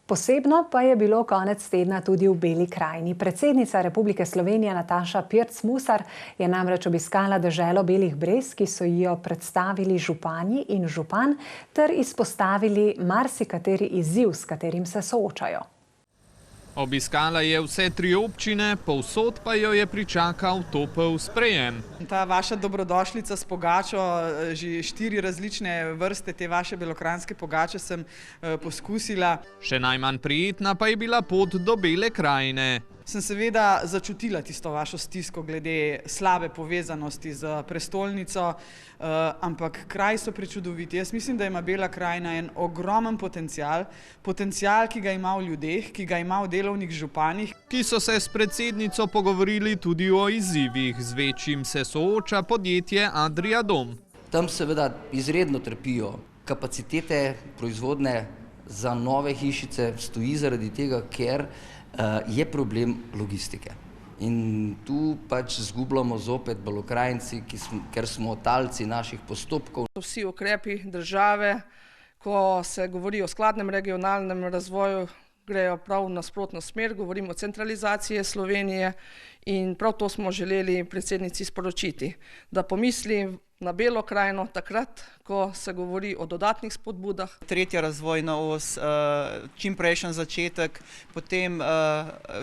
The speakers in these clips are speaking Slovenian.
Posebno pa je bilo konec tedna tudi v Beli krajini. Predsednica Republike Slovenije Nataša Pirc Musar je namreč obiskala deželo Belih brez, ki so jo predstavili župani in župan, ter izpostavili marsikateri izziv, s katerim se soočajo. Obiskala je vse 3 občine, povsod pa jo je pričakal topel sprejem. Ta vaša dobrodošlica s pogačo, že 4 različne vrste te vaše belokranjske pogače sem poskusila. Še najmanj prijetna pa je bila pot do Bele krajine. Sem seveda začutila tisto vašo stisko glede slabe povezanosti z prestolnico, ampak kraji so prečudoviti. Jaz mislim, da ima Bela krajina en ogromen potencial, ki ga ima v ljudeh, ki ga ima v delovnih županih. Ki so se s predsednico pogovorili tudi o izzivih, z večjim se sooča podjetje Adria Dom. Tam seveda izredno trpijo kapacitete proizvodne za nove hišice, stoji zaradi tega, ker je problem logistike. In tu pač zgubljamo zopet Belokranjci, ker smo talci naših postopkov. Vsi ukrepi države, ko se govori o skladnem regionalnem razvoju, grejo prav v nasprotno smer, govorimo o centralizaciji Slovenije in prav to smo želeli predsednici sporočiti, da pomisli na Belo krajino takrat, ko se govori o dodatnih spodbudah. Tretja razvojna os, čimprejšen začetek, potem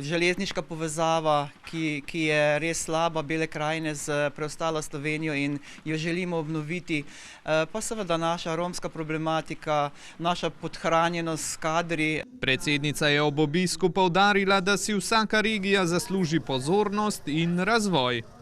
železniška povezava, ki je res slaba Bele krajine z preostalo Slovenijo in jo želimo obnoviti. Pa seveda naša romska problematika, naša podhranjenost s kadri. Predsednica je ob obisku poudarila, da si vsaka regija zasluži pozornost in razvoj.